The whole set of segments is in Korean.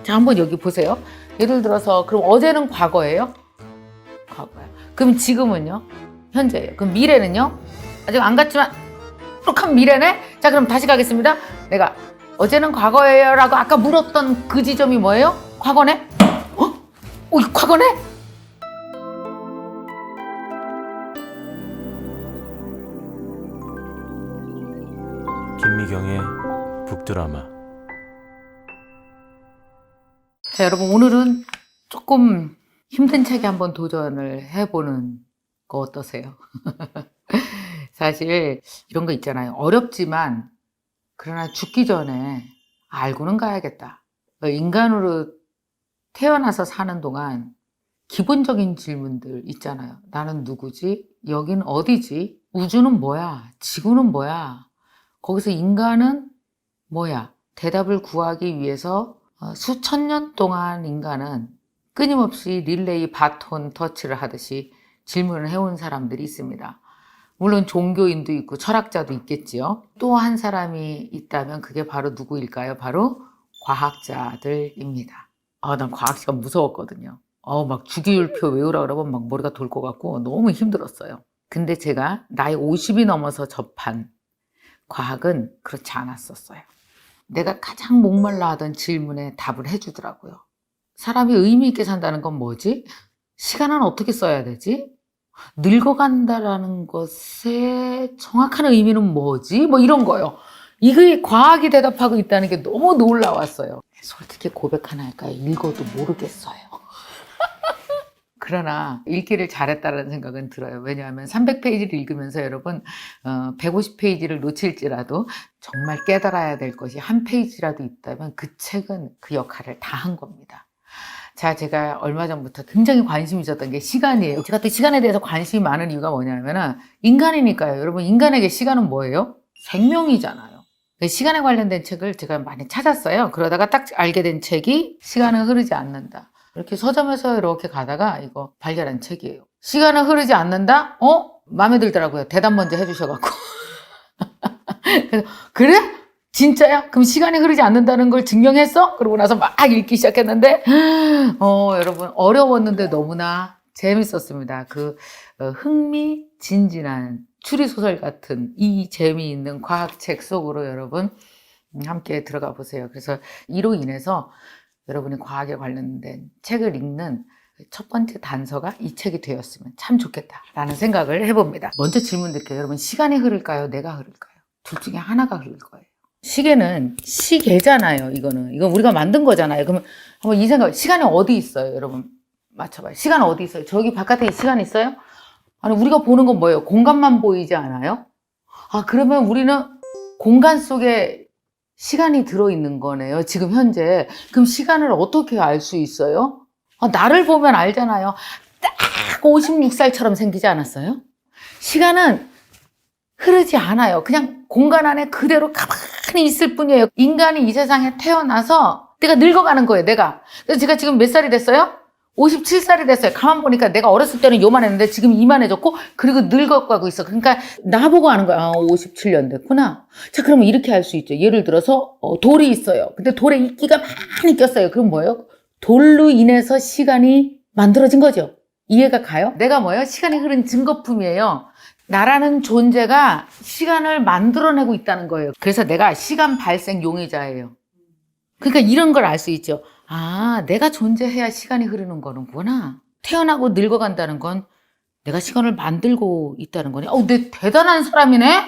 자, 한번 여기 보세요. 예를 들어서 그럼 어제는 과거예요? 과거야. 그럼 지금은요? 현재예요. 그럼 미래는요? 아직 안 갔지만 똑똑한 미래네? 자, 그럼 다시 가겠습니다. 내가 어제는 과거예요 라고 아까 물었던 그 지점이 뭐예요? 과거네? 과거네? 김미경의 북드라마. 자, 여러분, 오늘은 조금 힘든 책에 한번 도전을 해보는 거 어떠세요? 사실 이런 거 있잖아요. 어렵지만 그러나 죽기 전에 알고는 가야겠다. 인간으로 태어나서 사는 동안 기본적인 질문들 있잖아요. 나는 누구지? 여긴 어디지? 우주는 뭐야? 지구는 뭐야? 거기서 인간은 뭐야? 대답을 구하기 위해서 수천 년 동안 인간은 끊임없이 릴레이 바톤 터치를 하듯이 질문을 해온 사람들이 있습니다. 물론 종교인도 있고 철학자도 있겠지요. 또 한 사람이 있다면 그게 바로 누구일까요? 바로 과학자들입니다. 난 과학시간 무서웠거든요. 막 주기율표 외우라 그러면 막 머리가 돌 것 같고 너무 힘들었어요. 근데 제가 나이 50이 넘어서 접한 과학은 그렇지 않았었어요. 내가 가장 목말라 하던 질문에 답을 해주더라고요. 사람이 의미 있게 산다는 건 뭐지? 시간은 어떻게 써야 되지? 늙어간다라는 것의 정확한 의미는 뭐지? 뭐 이런 거요. 이게 과학이 대답하고 있다는 게 너무 놀라웠어요. 솔직히 고백 하나 할까요? 읽어도 모르겠어요. 그러나 읽기를 잘했다는 생각은 들어요. 왜냐하면 300페이지를 읽으면서 여러분 150페이지를 놓칠지라도 정말 깨달아야 될 것이 한 페이지라도 있다면 그 책은 그 역할을 다 한 겁니다. 자, 제가 얼마 전부터 굉장히 관심이 있었던 게 시간이에요. 제가 또 시간에 대해서 관심이 많은 이유가 뭐냐면 인간이니까요. 여러분, 인간에게 시간은 뭐예요? 생명이잖아요. 시간에 관련된 책을 제가 많이 찾았어요. 그러다가 딱 알게 된 책이 시간은 흐르지 않는다. 이렇게 서점에서 이렇게 가다가 이거 발견한 책이에요. 시간은 흐르지 않는다? 마음에 들더라고요. 대답 먼저 해주셔갖고. 그래서 그래? 진짜야? 그럼 시간이 흐르지 않는다는 걸 증명했어? 그러고 나서 막 읽기 시작했는데 여러분 어려웠는데 너무나 재밌었습니다. 흥미진진한 추리소설 같은 이 재미있는 과학책 속으로 여러분 함께 들어가 보세요. 그래서 이로 인해서 여러분이 과학에 관련된 책을 읽는 첫 번째 단서가 이 책이 되었으면 참 좋겠다라는 생각을 해봅니다. 먼저 질문 드릴게요. 여러분, 시간이 흐를까요? 내가 흐를까요? 둘 중에 하나가 흐를 거예요. 시계는 시계잖아요. 이건 우리가 만든 거잖아요. 그러면 한번 이 생각, 시간이 어디 있어요? 여러분 맞춰봐요. 시간 어디 있어요? 저기 바깥에 시간 있어요? 아니, 우리가 보는 건 뭐예요? 공간만 보이지 않아요? 그러면 우리는 공간 속에 시간이 들어있는 거네요. 지금 현재. 그럼 시간을 어떻게 알 수 있어요? 나를 보면 알잖아요. 딱 56살처럼 생기지 않았어요? 시간은 흐르지 않아요. 그냥 공간 안에 그대로 가만히 있을 뿐이에요. 인간이 이 세상에 태어나서 내가 늙어가는 거예요. 내가. 그래서 제가 지금 몇 살이 됐어요? 57살이 됐어요. 가만 보니까 내가 어렸을 때는 요만했는데 지금 이만해졌고 그리고 늙어가고 있어. 그러니까 나보고 아는 거야. 57년 됐구나. 자, 그러면 이렇게 할 수 있죠. 예를 들어서 돌이 있어요. 근데 돌에 이끼가 많이 꼈어요. 그럼 뭐예요? 돌로 인해서 시간이 만들어진 거죠. 이해가 가요? 내가 뭐예요? 시간이 흐른 증거품이에요. 나라는 존재가 시간을 만들어내고 있다는 거예요. 그래서 내가 시간 발생 용의자예요. 그러니까 이런 걸 알 수 있죠. 내가 존재해야 시간이 흐르는 거는구나. 태어나고 늙어간다는 건 내가 시간을 만들고 있다는 거네. 내 대단한 사람이네?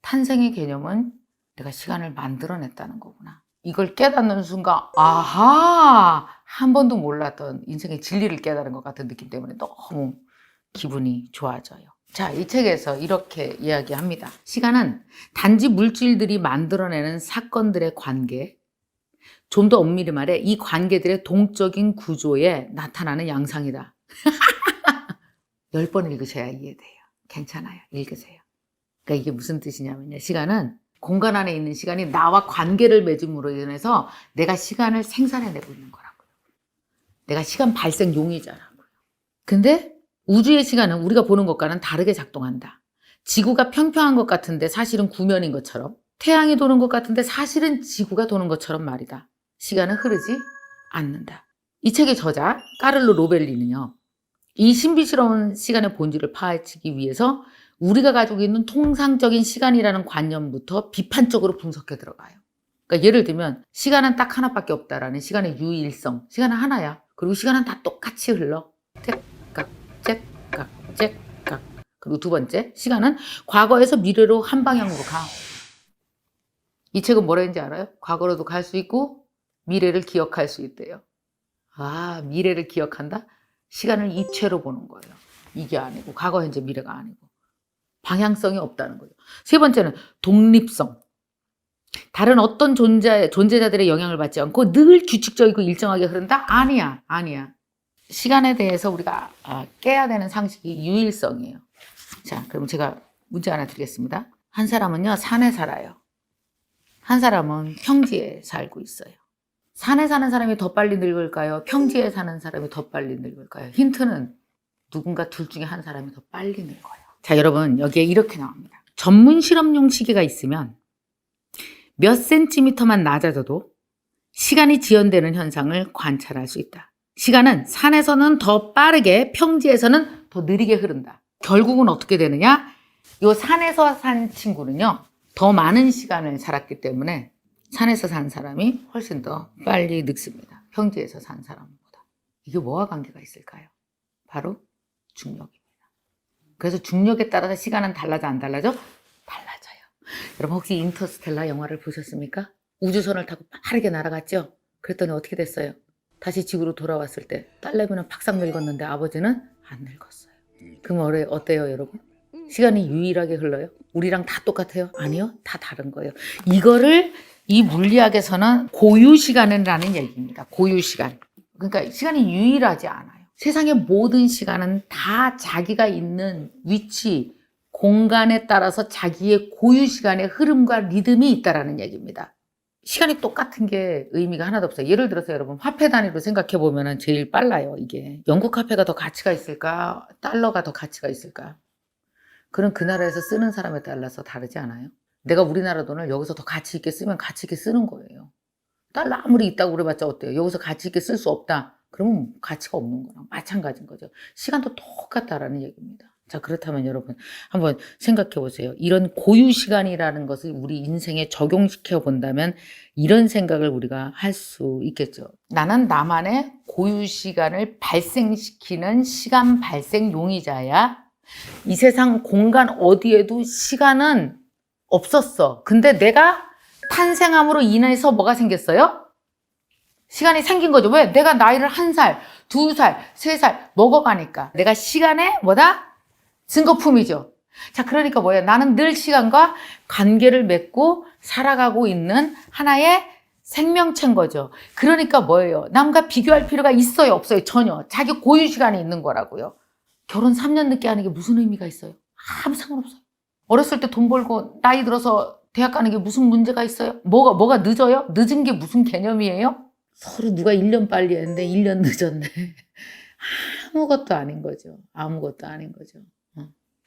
탄생의 개념은 내가 시간을 만들어냈다는 거구나. 이걸 깨닫는 순간, 한 번도 몰랐던 인생의 진리를 깨달은 것 같은 느낌 때문에 너무 기분이 좋아져요. 자, 이 책에서 이렇게 이야기합니다. 시간은 단지 물질들이 만들어내는 사건들의 관계, 좀 더 엄밀히 말해 이 관계들의 동적인 구조에 나타나는 양상이다. 10번 읽으셔야 이해돼요. 괜찮아요. 읽으세요. 그러니까 이게 무슨 뜻이냐면요. 시간은 공간 안에 있는 시간이 나와 관계를 맺음으로 인해서 내가 시간을 생산해내고 있는 거라고요. 내가 시간 발생 용의자라고요. 근데 우주의 시간은 우리가 보는 것과는 다르게 작동한다. 지구가 평평한 것 같은데 사실은 구면인 것처럼, 태양이 도는 것 같은데 사실은 지구가 도는 것처럼 말이다. 시간은 흐르지 않는다. 이 책의 저자 까를로 로벨리는요. 이 신비스러운 시간의 본질을 파헤치기 위해서 우리가 가지고 있는 통상적인 시간이라는 관념부터 비판적으로 분석해 들어가요. 그러니까 예를 들면 시간은 딱 하나밖에 없다라는 시간의 유일성. 시간은 하나야. 그리고 시간은 다 똑같이 흘러. 째깍, 째깍, 째깍. 그리고 두 번째, 시간은 과거에서 미래로 한 방향으로 가. 이 책은 뭐라 했는지 알아요? 과거로도 갈 수 있고 미래를 기억할 수 있대요. 아, 미래를 기억한다? 시간을 입체로 보는 거예요. 이게 아니고 과거, 현재, 미래가 아니고 방향성이 없다는 거죠. 세 번째는 독립성. 다른 어떤 존재자들의 영향을 받지 않고 늘 규칙적이고 일정하게 흐른다? 아니야. 시간에 대해서 우리가 깨야 되는 상식이 유일성이에요. 자, 그럼 제가 문제 하나 드리겠습니다. 한 사람은요, 산에 살아요. 한 사람은 평지에 살고 있어요. 산에 사는 사람이 더 빨리 늙을까요? 평지에 사는 사람이 더 빨리 늙을까요? 힌트는 누군가 둘 중에 한 사람이 더 빨리 늙어요. 자, 여러분, 여기에 이렇게 나옵니다. 전문 실험용 시계가 있으면 몇 센티미터만 낮아져도 시간이 지연되는 현상을 관찰할 수 있다. 시간은 산에서는 더 빠르게, 평지에서는 더 느리게 흐른다. 결국은 어떻게 되느냐? 이 산에서 산 친구는요, 더 많은 시간을 살았기 때문에 산에서 산 사람이 훨씬 더 빨리 늙습니다. 평지에서 산 사람보다. 이게 뭐와 관계가 있을까요? 바로 중력입니다. 그래서 중력에 따라서 시간은 달라져, 안 달라져? 달라져요. 여러분 혹시 인터스텔라 영화를 보셨습니까? 우주선을 타고 빠르게 날아갔죠? 그랬더니 어떻게 됐어요? 다시 지구로 돌아왔을 때 딸내미는 팍싹 늙었는데 아버지는 안 늙었어요. 그럼 어때요, 여러분? 시간이 유일하게 흘러요? 우리랑 다 똑같아요? 아니요, 다 다른 거예요. 이거를 이 물리학에서는 고유시간이라는 얘기입니다. 고유시간. 그러니까 시간이 유일하지 않아요. 세상의 모든 시간은 다 자기가 있는 위치, 공간에 따라서 자기의 고유시간의 흐름과 리듬이 있다는 얘기입니다. 시간이 똑같은 게 의미가 하나도 없어요. 예를 들어서 여러분 화폐 단위로 생각해 보면 제일 빨라요. 이게 영국 화폐가 더 가치가 있을까? 달러가 더 가치가 있을까? 그럼 그 나라에서 쓰는 사람에 따라서 다르지 않아요? 내가 우리나라 돈을 여기서 더 가치 있게 쓰면 가치 있게 쓰는 거예요. 달러 아무리 있다고 그래봤자 어때요? 여기서 가치 있게 쓸 수 없다. 그러면 가치가 없는 거랑 마찬가지인 거죠. 시간도 똑같다라는 얘기입니다. 자, 그렇다면 여러분 한번 생각해 보세요. 이런 고유 시간이라는 것을 우리 인생에 적용시켜 본다면 이런 생각을 우리가 할 수 있겠죠. 나는 나만의 고유 시간을 발생시키는 시간 발생 용의자야. 이 세상 공간 어디에도 시간은 없었어. 근데 내가 탄생함으로 인해서 뭐가 생겼어요? 시간이 생긴 거죠. 왜? 내가 나이를 1살, 2살, 3살 먹어가니까. 내가 시간의 뭐다? 증거품이죠. 자, 그러니까 뭐예요? 나는 늘 시간과 관계를 맺고 살아가고 있는 하나의 생명체인 거죠. 그러니까 뭐예요? 남과 비교할 필요가 있어요? 없어요? 전혀. 자기 고유 시간이 있는 거라고요. 결혼 3년 늦게 하는 게 무슨 의미가 있어요? 아무 상관없어요. 어렸을 때 돈 벌고 나이 들어서 대학 가는 게 무슨 문제가 있어요? 뭐가 늦어요? 늦은 게 무슨 개념이에요? 서로 누가 1년 빨리 했는데 1년 늦었네. 아무것도 아닌 거죠. 아무것도 아닌 거죠.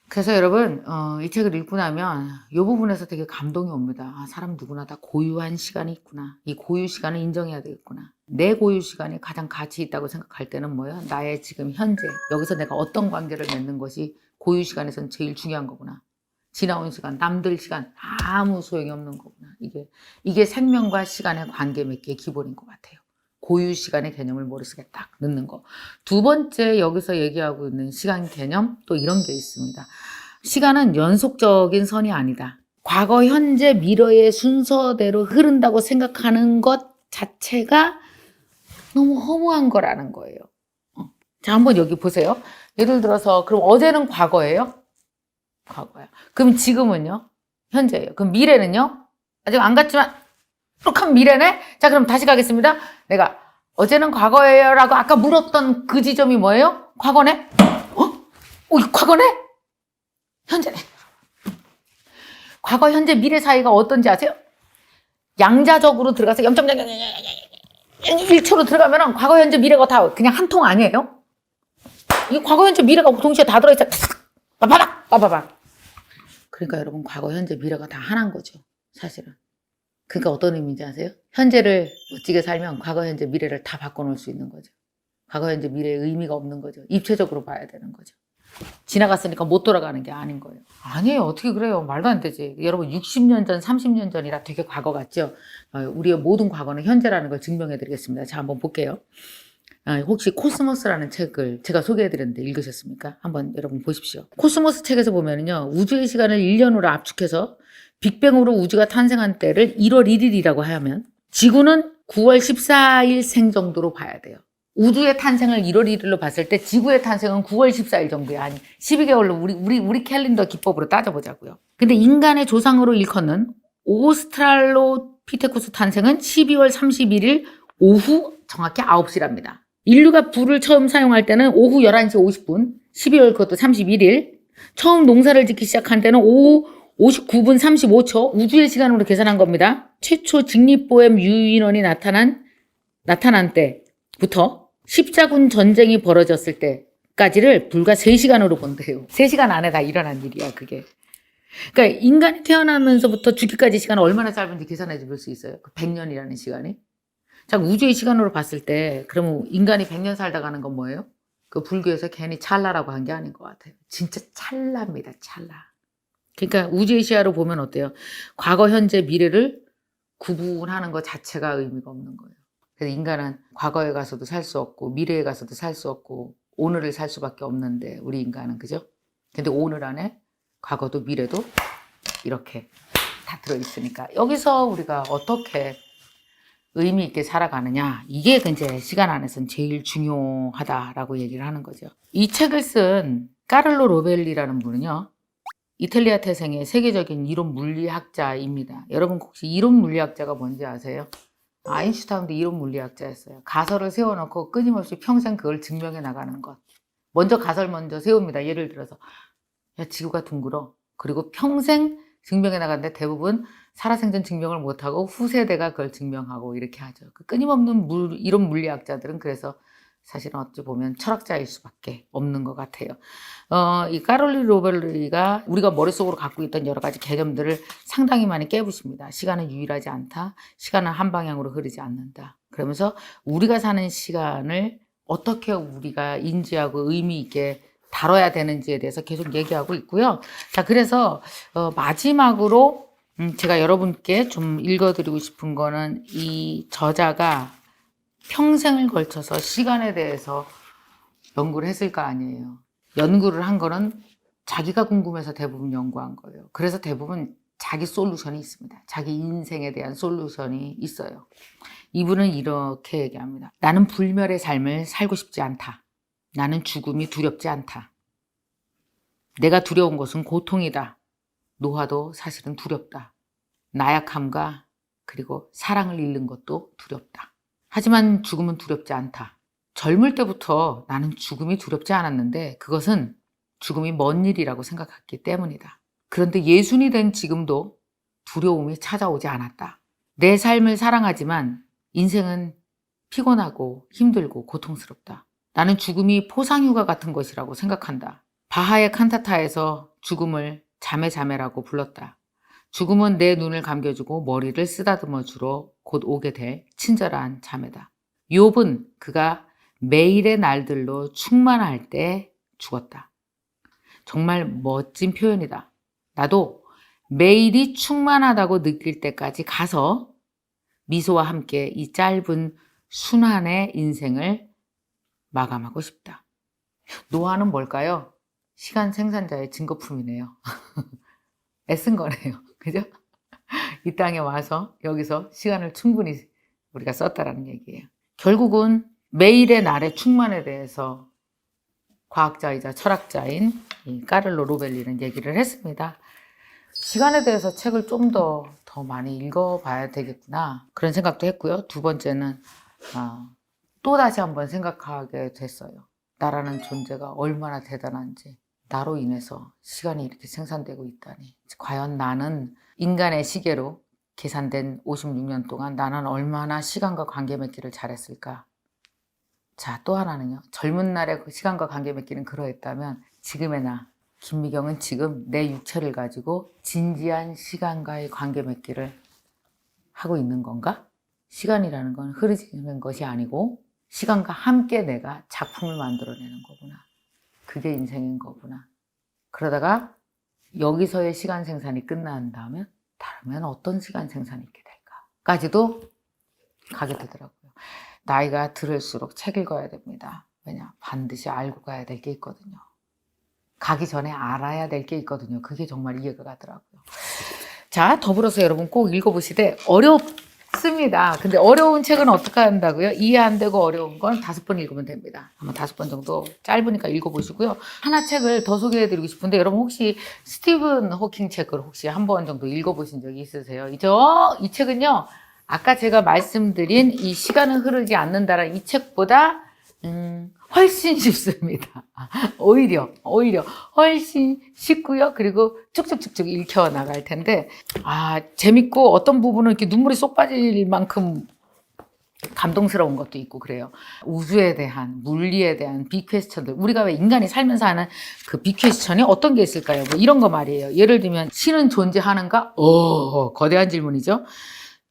그래서 여러분 이 책을 읽고 나면 이 부분에서 되게 감동이 옵니다. 아, 사람 누구나 다 고유한 시간이 있구나. 이 고유 시간을 인정해야 되겠구나. 내 고유 시간이 가장 가치 있다고 생각할 때는 뭐예요? 나의 지금 현재, 여기서 내가 어떤 관계를 맺는 것이 고유 시간에선 제일 중요한 거구나. 지나온 시간, 남들 시간 아무 소용이 없는 거구나. 이게 생명과 시간의 관계 맺기의 기본인 것 같아요. 고유 시간의 개념을 머릿속에 딱 넣는 거. 두 번째 여기서 얘기하고 있는 시간 개념 또 이런 게 있습니다. 시간은 연속적인 선이 아니다. 과거, 현재, 미래의 순서대로 흐른다고 생각하는 것 자체가 너무 허무한 거라는 거예요. 자, 한번 여기 보세요. 예를 들어서 그럼 어제는 과거예요? 과거야. 그럼 지금은요? 현재예요. 그럼 미래는요? 아직 안 갔지만 똑똑한 미래네? 자, 그럼 다시 가겠습니다. 내가 어제는 과거예요 라고 아까 물었던 그 지점이 뭐예요? 과거네? 과거네? 현재네. 과거, 현재, 미래 사이가 어떤지 아세요? 양자적으로 들어가서 0.01초로 들어가면 과거, 현재, 미래가 다 그냥 한 통 아니에요? 이 과거, 현재, 미래가 동시에 다 들어있어. 빠바박. 그러니까 여러분 과거, 현재, 미래가 다 하나인 거죠. 사실은. 그러니까 어떤 의미인지 아세요? 현재를 멋지게 살면 과거, 현재, 미래를 다 바꿔놓을 수 있는 거죠. 과거, 현재, 미래의 의미가 없는 거죠. 입체적으로 봐야 되는 거죠. 지나갔으니까 못 돌아가는 게 아닌 거예요. 아니에요. 어떻게 그래요? 말도 안 되지. 여러분 60년 전, 30년 전이라 되게 과거 같죠? 우리의 모든 과거는 현재라는 걸 증명해 드리겠습니다. 자, 한번 볼게요. 혹시 코스모스라는 책을 제가 소개해드렸는데 읽으셨습니까? 한번 여러분 보십시오. 코스모스 책에서 보면은요, 우주의 시간을 1년으로 압축해서 빅뱅으로 우주가 탄생한 때를 1월 1일이라고 하면 지구는 9월 14일 생 정도로 봐야 돼요. 우주의 탄생을 1월 1일로 봤을 때 지구의 탄생은 9월 14일 정도야. 아니 12개월로 우리 캘린더 기법으로 따져보자고요. 근데 인간의 조상으로 일컫는 오스트랄로피테쿠스 탄생은 12월 31일 오후 정확히 9시랍니다. 인류가 불을 처음 사용할 때는 오후 11시 50분, 12월 그것도 31일. 처음 농사를 짓기 시작한 때는 오후 59분 35초, 우주의 시간으로 계산한 겁니다. 최초 직립보엠 유인원이 나타난 때부터 십자군 전쟁이 벌어졌을 때까지를 불과 3시간으로 본대요. 3시간 안에 다 일어난 일이야, 그게. 그러니까 인간이 태어나면서부터 죽기까지 시간은 얼마나 짧은지 계산해 볼 수 있어요. 100년이라는 시간이. 자, 우주의 시간으로 봤을 때 그러면 인간이 100년 살다 가는 건 뭐예요? 그 불교에서 괜히 찰나라고 한 게 아닌 것 같아요. 진짜 찰나입니다, 찰나. 그러니까 우주의 시야로 보면 어때요? 과거, 현재, 미래를 구분하는 것 자체가 의미가 없는 거예요. 그래서 인간은 과거에 가서도 살 수 없고 미래에 가서도 살 수 없고 오늘을 살 수밖에 없는데 우리 인간은 그죠? 근데 오늘 안에 과거도 미래도 이렇게 다 들어있으니까 여기서 우리가 어떻게 의미 있게 살아가느냐, 이게 이제 시간 안에서는 제일 중요하다라고 얘기를 하는 거죠. 이 책을 쓴 까를로 로벨리라는 분은요, 이탈리아 태생의 세계적인 이론 물리학자입니다. 여러분 혹시 이론 물리학자가 뭔지 아세요? 아인슈타인도 이론 물리학자였어요. 가설을 세워놓고 끊임없이 평생 그걸 증명해 나가는 것. 먼저 가설 먼저 세웁니다. 예를 들어서 야, 지구가 둥글어. 그리고 평생 증명해 나가는데 대부분 살아생전 증명을 못하고 후세대가 그걸 증명하고 이렇게 하죠. 그 끊임없는 이론 물리학자들은 그래서 사실은 어찌 보면 철학자일 수밖에 없는 것 같아요. 이 까롤리 로벨리가 우리가 머릿속으로 갖고 있던 여러 가지 개념들을 상당히 많이 깨부십니다. 시간은 유일하지 않다. 시간은 한 방향으로 흐르지 않는다. 그러면서 우리가 사는 시간을 어떻게 우리가 인지하고 의미 있게 다뤄야 되는지에 대해서 계속 얘기하고 있고요. 자, 그래서 마지막으로 제가 여러분께 좀 읽어드리고 싶은 거는 이 저자가 평생을 걸쳐서 시간에 대해서 연구를 했을 거 아니에요. 연구를 한 거는 자기가 궁금해서 대부분 연구한 거예요. 그래서 대부분 자기 솔루션이 있습니다. 자기 인생에 대한 솔루션이 있어요. 이분은 이렇게 얘기합니다. 나는 불멸의 삶을 살고 싶지 않다. 나는 죽음이 두렵지 않다. 내가 두려운 것은 고통이다. 노화도 사실은 두렵다. 나약함과 그리고 사랑을 잃는 것도 두렵다. 하지만 죽음은 두렵지 않다. 젊을 때부터 나는 죽음이 두렵지 않았는데 그것은 죽음이 먼 일이라고 생각했기 때문이다. 그런데 예순이 된 지금도 두려움이 찾아오지 않았다. 내 삶을 사랑하지만 인생은 피곤하고 힘들고 고통스럽다. 나는 죽음이 포상휴가 같은 것이라고 생각한다. 바하의 칸타타에서 죽음을 자매자매라고 불렀다. 죽음은 내 눈을 감겨주고 머리를 쓰다듬어 주러 곧 오게 될 친절한 자매다. 욥은 그가 매일의 날들로 충만할 때 죽었다. 정말 멋진 표현이다. 나도 매일이 충만하다고 느낄 때까지 가서 미소와 함께 이 짧은 순환의 인생을 마감하고 싶다. 노화는 뭘까요? 시간 생산자의 증거품이네요. 애쓴 거네요. 그죠? 이 땅에 와서 여기서 시간을 충분히 우리가 썼다라는 얘기예요. 결국은 매일의 날의 충만에 대해서 과학자이자 철학자인 이 까를로 로벨리는 얘기를 했습니다. 시간에 대해서 책을 좀 더 많이 읽어봐야 되겠구나 그런 생각도 했고요. 두 번째는 또 다시 한번 생각하게 됐어요. 나라는 존재가 얼마나 대단한지, 나로 인해서 시간이 이렇게 생산되고 있다니. 과연 나는 인간의 시계로 계산된 56년 동안 나는 얼마나 시간과 관계 맺기를 잘했을까. 자, 또 하나는요. 젊은 날의 시간과 관계 맺기는 그러했다면 지금의 나, 김미경은 지금 내 육체를 가지고 진지한 시간과의 관계 맺기를 하고 있는 건가? 시간이라는 건 흐르지는 것이 아니고 시간과 함께 내가 작품을 만들어내는 거구나. 그게 인생인 거구나. 그러다가 여기서의 시간 생산이 끝난다면 다르면 어떤 시간 생산이 있게 될까까지도 가게 되더라고요. 나이가 들을수록 책 읽어야 됩니다. 왜냐? 반드시 알고 가야 될 게 있거든요. 가기 전에 알아야 될 게 있거든요. 그게 정말 이해가 가더라고요. 자, 더불어서 여러분 꼭 읽어보시되 어렵습니다. 근데 어려운 책은 어떻게 한다고요? 이해 안 되고 어려운 건 5번 읽으면 됩니다. 아마 5번 정도 짧으니까 읽어보시고요. 하나 책을 더 소개해드리고 싶은데 여러분 혹시 스티븐 호킹 책을 혹시 한 번 정도 읽어보신 적이 있으세요? 이 책은요. 아까 제가 말씀드린 이 시간은 흐르지 않는다라는 이 책보다 훨씬 쉽습니다. 오히려 훨씬 쉽고요. 그리고 쭉쭉쭉쭉 읽혀 나갈 텐데 재밌고 어떤 부분은 이렇게 눈물이 쏙 빠질 만큼 감동스러운 것도 있고 그래요. 우주에 대한, 물리에 대한 빅퀘스천들. 우리가 왜 인간이 살면서 하는 그 빅퀘스천이 어떤 게 있을까요? 뭐 이런 거 말이에요. 예를 들면 신은 존재하는가? 거대한 질문이죠.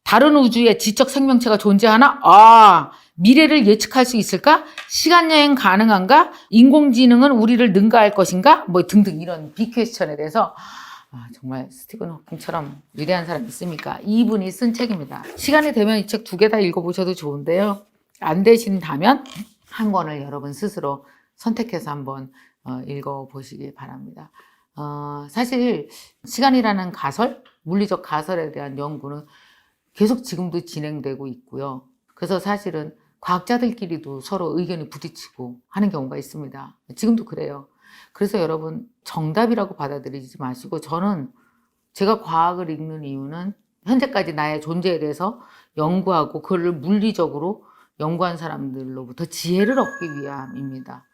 다른 우주에 지적 생명체가 존재하나? 미래를 예측할 수 있을까? 시간여행 가능한가? 인공지능은 우리를 능가할 것인가? 뭐 등등 이런 빅퀘스천에 대해서 정말 스티븐 호킹처럼 위대한 사람이 있습니까? 이분이 쓴 책입니다. 시간이 되면 이 책 2개 다 읽어보셔도 좋은데요. 안 되신다면 한 권을 여러분 스스로 선택해서 한번 읽어보시기 바랍니다. 사실 시간이라는 가설, 물리적 가설에 대한 연구는 계속 지금도 진행되고 있고요. 그래서 사실은 과학자들끼리도 서로 의견이 부딪히고 하는 경우가 있습니다. 지금도 그래요. 그래서 여러분 정답이라고 받아들이지 마시고 저는 제가 과학을 읽는 이유는 현재까지 나의 존재에 대해서 연구하고 그걸 물리적으로 연구한 사람들로부터 지혜를 얻기 위함입니다.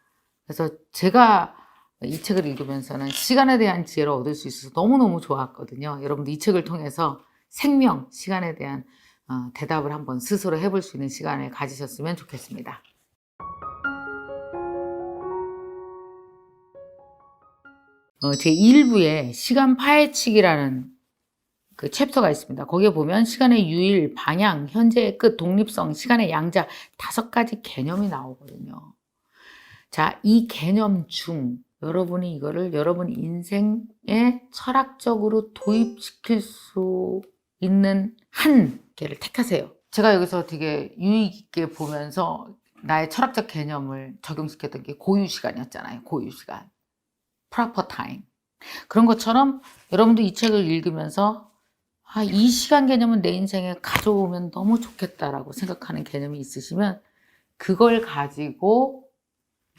그래서 제가 이 책을 읽으면서는 시간에 대한 지혜를 얻을 수 있어서 너무너무 좋았거든요. 여러분도 이 책을 통해서 생명, 시간에 대한 대답을 한번 스스로 해볼 수 있는 시간을 가지셨으면 좋겠습니다. 제 1부에 시간 파헤치기라는 그 챕터가 있습니다. 거기에 보면 시간의 유일, 방향, 현재의 끝, 독립성, 시간의 양자 5가지 개념이 나오거든요. 자, 이 개념 중 여러분이 이거를 여러분 인생에 철학적으로 도입시킬 수 있는 한 개를 택하세요. 제가 여기서 되게 유익 있게 보면서 나의 철학적 개념을 적용시켰던 게 고유시간이었잖아요. 고유시간. proper time. 그런 것처럼 여러분도 이 책을 읽으면서 이 시간 개념은 내 인생에 가져오면 너무 좋겠다라고 생각하는 개념이 있으시면 그걸 가지고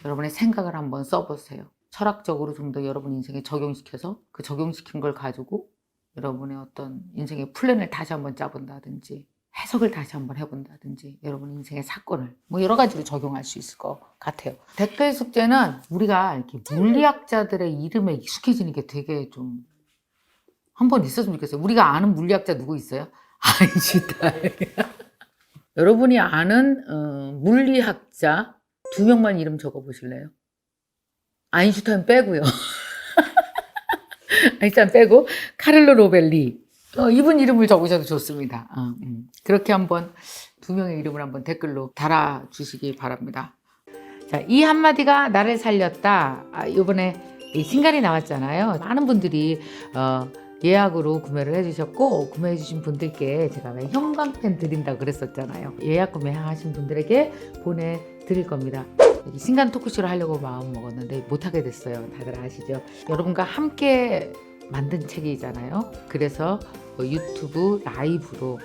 여러분의 생각을 한번 써보세요. 철학적으로 좀 더 여러분 인생에 적용시켜서 그 적용시킨 걸 가지고 여러분의 어떤 인생의 플랜을 다시 한번 짜본다든지 해석을 다시 한번 해본다든지 여러분 인생의 사건을 뭐 여러 가지로 적용할 수 있을 것 같아요. 댓글 숙제는 우리가 이렇게 물리학자들의 이름에 익숙해지는 게 되게 좀 한번 있었으면 좋겠어요. 우리가 아는 물리학자 누구 있어요? 아인슈타인. 여러분이 아는 물리학자 2명만 이름 적어보실래요? 아인슈타인 빼고요. 아인슈타인 빼고 카를로 로벨리 이분 이름을 적으셔도 좋습니다. 그렇게 한번 2명의 이름을 한번 댓글로 달아주시기 바랍니다. 자, 이 한마디가 나를 살렸다. 이번에 신간이 나왔잖아요. 많은 분들이 예약으로 구매를 해주셨고 구매해 주신 분들께 제가 왜 형광펜 드린다고 그랬었잖아요. 예약 구매하신 분들에게 보내드릴 겁니다. 신간 토크쇼를 하려고 마음 먹었는데 못하게 됐어요. 다들 아시죠? 여러분과 함께 만든 책이잖아요. 그래서 유튜브 라이브로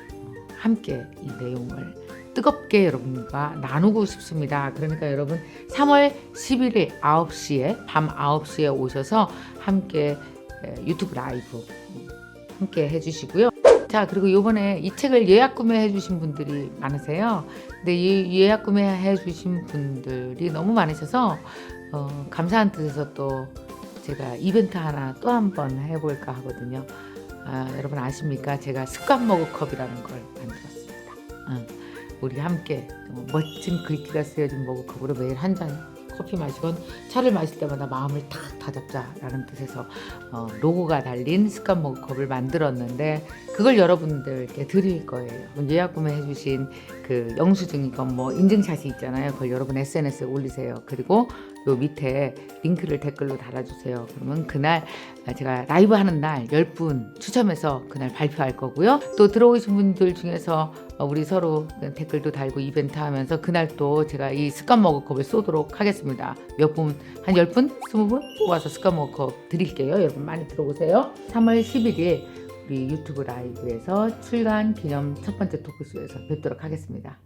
함께 이 내용을 뜨겁게 여러분과 나누고 싶습니다. 그러니까 여러분 3월 11일 9시에 밤 9시에 오셔서 함께 유튜브 라이브 함께 해주시고요. 자, 그리고 이번에 이 책을 예약 구매해 주신 분들이 많으세요. 근데 이 예약 구매해 주신 분들이 너무 많으셔서 감사한 뜻에서 또 제가 이벤트 하나 또 한 번 해볼까 하거든요. 여러분 아십니까? 제가 습관 머그컵이라는 걸 만들었습니다. 우리 함께 멋진 글귀가 쓰여진 머그컵으로 매일 한 잔 커피 마시건 차를 마실 때마다 마음을 탁 다잡자라는 뜻에서 로고가 달린 습관 머그컵을 만들었는데 그걸 여러분들께 드릴 거예요. 예약 구매해 주신 그 영수증이건 뭐 인증샷이 있잖아요. 그걸 여러분 SNS에 올리세요. 그리고 요 밑에 링크를 댓글로 달아주세요. 그러면 그날 제가 라이브 하는 날 10분 추첨해서 그날 발표할 거고요. 또 들어오신 분들 중에서 우리 서로 댓글도 달고 이벤트 하면서 그날 또 제가 이 습관 머그컵을 쏘도록 하겠습니다. 몇 분, 한 10분? 20분 뽑아서 습관 머그컵 드릴게요. 여러분 많이 들어오세요. 3월 11일 우리 유튜브 라이브에서 출간 기념 첫 번째 토크쇼에서 뵙도록 하겠습니다.